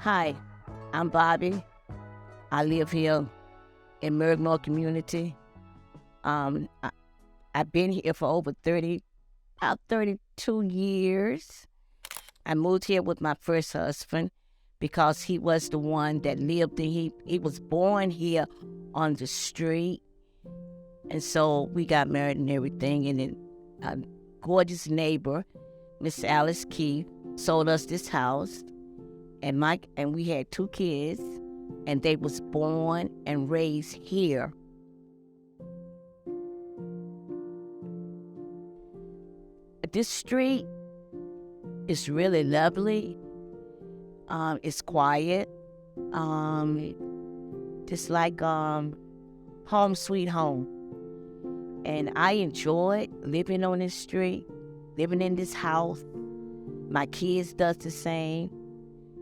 Hi, I'm Bobbie. I live here in Merrick-Moore community. Um, I, I've been here for over about 32 years. I moved here with my first husband because he was the one that lived there. He was born here on the street. And so we got married and everything. And then a gorgeous neighbor, Miss Alice Keith, sold us this house. And we had 2 kids, and they was born and raised here. This street is really lovely. It's quiet. Just like home sweet home. And I enjoyed living on this street, living in this house. My kids does the same.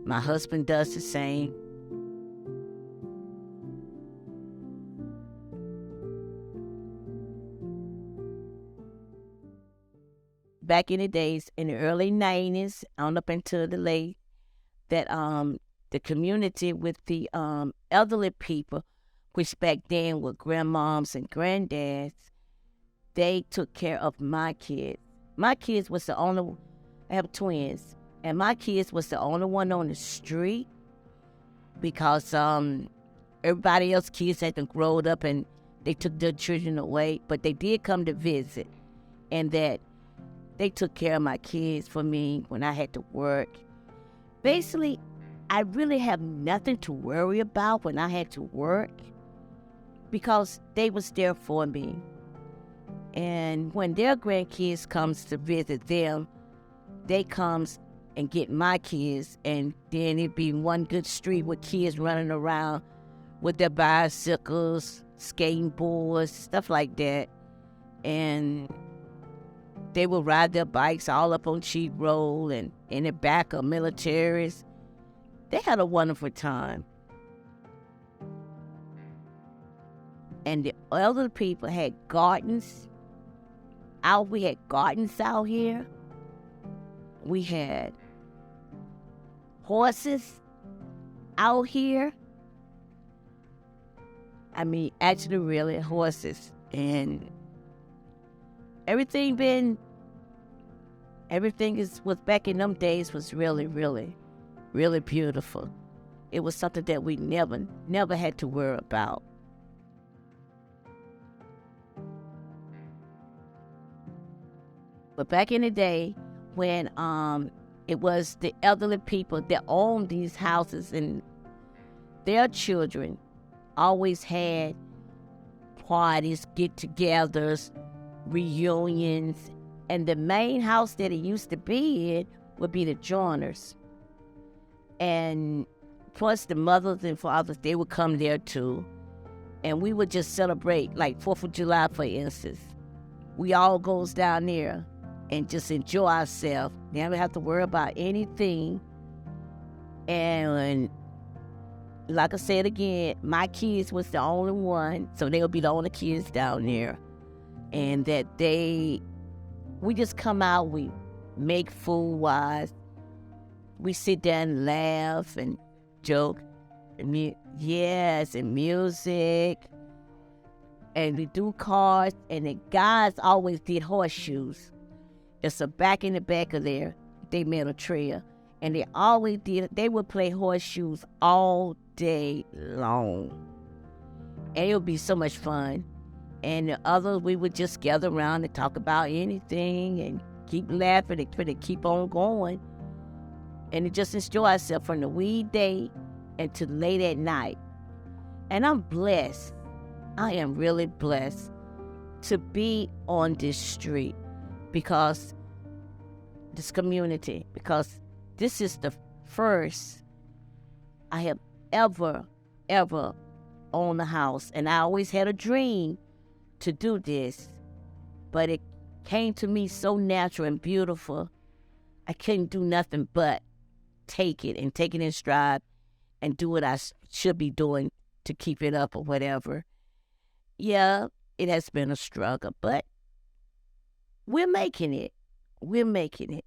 My husband does the same. Back in the days, in the early 90s, on up into the late, that the community with the elderly people, which back then were grandmoms and granddads, they took care of my kids. My kids was the only, I have twins, and my kids was the only one on the street because everybody else's kids had grown up and they took their children away, but they did come to visit, and that they took care of my kids for me when I had to work. Basically, I really have nothing to worry about when I had to work because they was there for me. And when their grandkids comes to visit them, they comes and get my kids, and then it'd be one good street with kids running around with their bicycles, skating boards, stuff like that. And they would ride their bikes all up on Cheap Road and in the back of militaries. They had a wonderful time. And the elderly people had gardens. We had gardens out here. We had horses out here. I mean, actually, really, horses. And everything was back in them days was really, really, really beautiful. It was something that we never had to worry about. But back in the day, when it was the elderly people that owned these houses, and their children always had parties, get-togethers, reunions, and the main house that it used to be in would be the Joiners. And plus the mothers and fathers, they would come there too. And we would just celebrate, like 4th of July, for instance. We all goes down there and just enjoy ourselves. Never have to worry about anything. And like I said again, my kids was the only one, so they'll be the only kids down there. And that we just come out, we make food wise. We sit down and laugh and joke. And and music. And we do cards, and the guys always did horseshoes. It's a back in the back of there, they made a trail. And they would play horseshoes all day long. And it would be so much fun. And the others, we would just gather around and talk about anything and keep laughing and keep on going. And to just enjoy ourselves from the wee day until late at night. And I'm blessed. I am really blessed to be on this street because this community, because this is the first I have ever owned a house. And I always had a dream to do this, but it came to me so natural and beautiful. I couldn't do nothing but take it in stride and do what I should be doing to keep it up or whatever. Yeah, it has been a struggle, but we're making it. We're making it.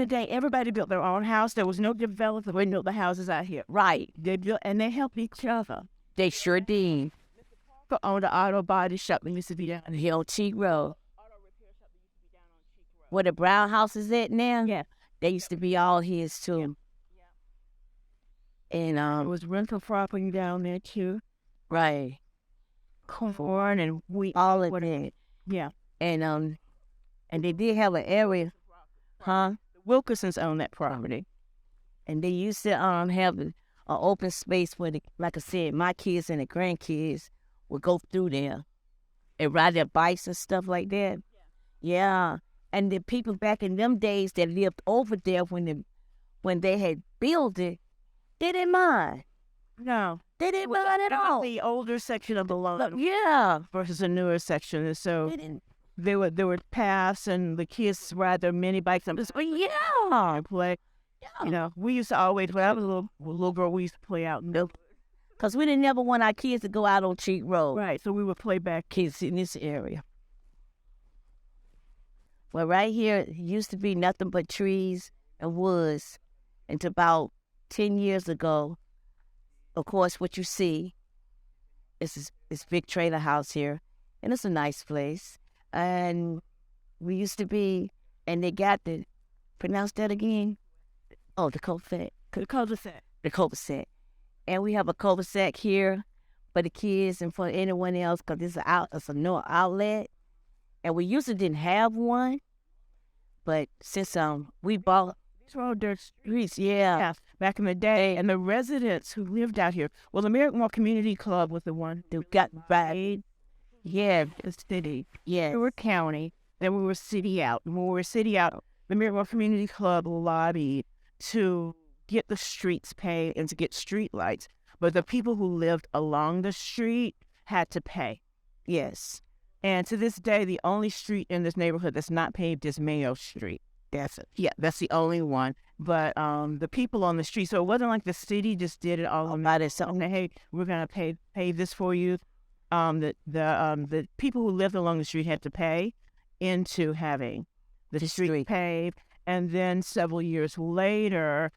the day, everybody built their own house. There was no developer who built the houses out here. Right. They built, and they helped each other. They sure did. Owned the auto body shop that used to be down Here on Cheek Road. Where the Brown house is at now? Yeah. They used to be all his too. And There was rental property down there too. right. Corn and wheat. All of that. Yeah. And they did have an area, huh? Wilkersons owned that property. And they used to have an open space where, like I said, my kids and the grandkids would go through there and ride their bikes and stuff like that. Yeah. And the people back in them days that lived over there when they had built it, they didn't mind. No. They didn't mind at all. The older section of the lawn Yeah. versus the newer section. And so They didn't. they would pass and the kids ride their mini bikes and just Yeah. play. Yeah. You know, we used to always, when I was a little girl, we used to play out. Because we didn't never want our kids to go out on Cheek Road. Right, so we would play back. Kids in this area. Well, right here, it used to be nothing but trees and woods. Until about 10 years ago, of course, what you see is this big trailer house here. And it's a nice place. And we used to be, and they got pronounce that again? Oh, the cul-de-sac. The cul-de-sac. The cul-de-sac. And we have a cul-de-sac here for the kids and for anyone else because it's a new outlet. And we usually didn't have one, but since we bought These were all dirt streets, yeah, back in the day. And the residents who lived out here, well, the Merrick-Moore Community Club was the one they got right. Yeah, the city. Yeah, We were county, then we were city out. And when we were city out, the Merrick-Moore Community Club lobbied to get the streets paved and to get street lights. But the people who lived along the street had to pay. yes, And to this day, the only street in this neighborhood that's not paved is Mayo Street. That's the only one. But the people on the street, so it wasn't like the city just did it all about it. something. Hey, we're gonna pave this for you. The people who lived along the street had to pay into having the street paved. And then several years later,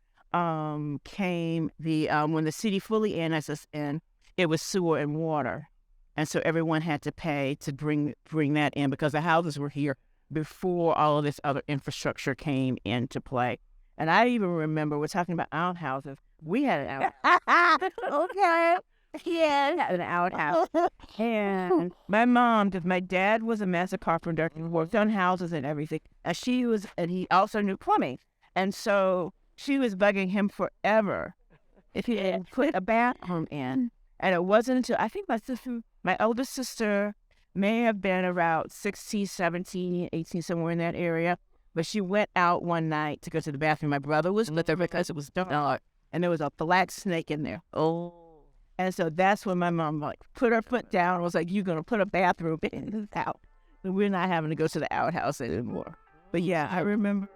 came the when the city fully annexed us in, it was sewer and water. And so everyone had to pay to bring that in because the houses were here before all of this other infrastructure came into play. And I even remember, we're talking about outhouses. We had an outhouse. Okay, yeah, An outhouse. And my mom, because my dad was a master carpenter and worked on houses and everything. And he also knew plumbing. And so she was bugging him forever if he didn't put a bathroom in. And it wasn't until, I think my oldest sister may have been around 16, 17, 18, somewhere in that area. But she went out one night to go to the bathroom. My brother was with her because it was dark. And there was a black snake in there. Oh. And so that's when my mom put her foot down and was like, you're going to put a bathroom in this house. And we're not having to go to the outhouse anymore. But yeah, I remember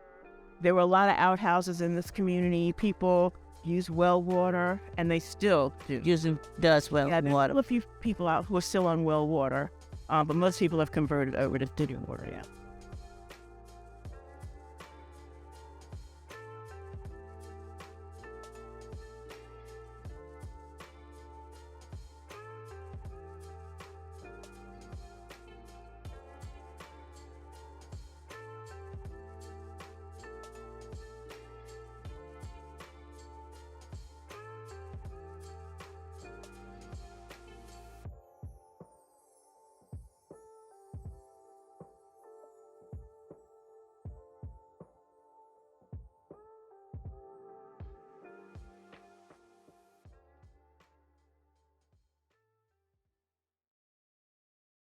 there were a lot of outhouses in this community. People use well water, and they still do. Using does well water. There's a few people out who are still on well water, but most people have converted over to drinking water, yeah.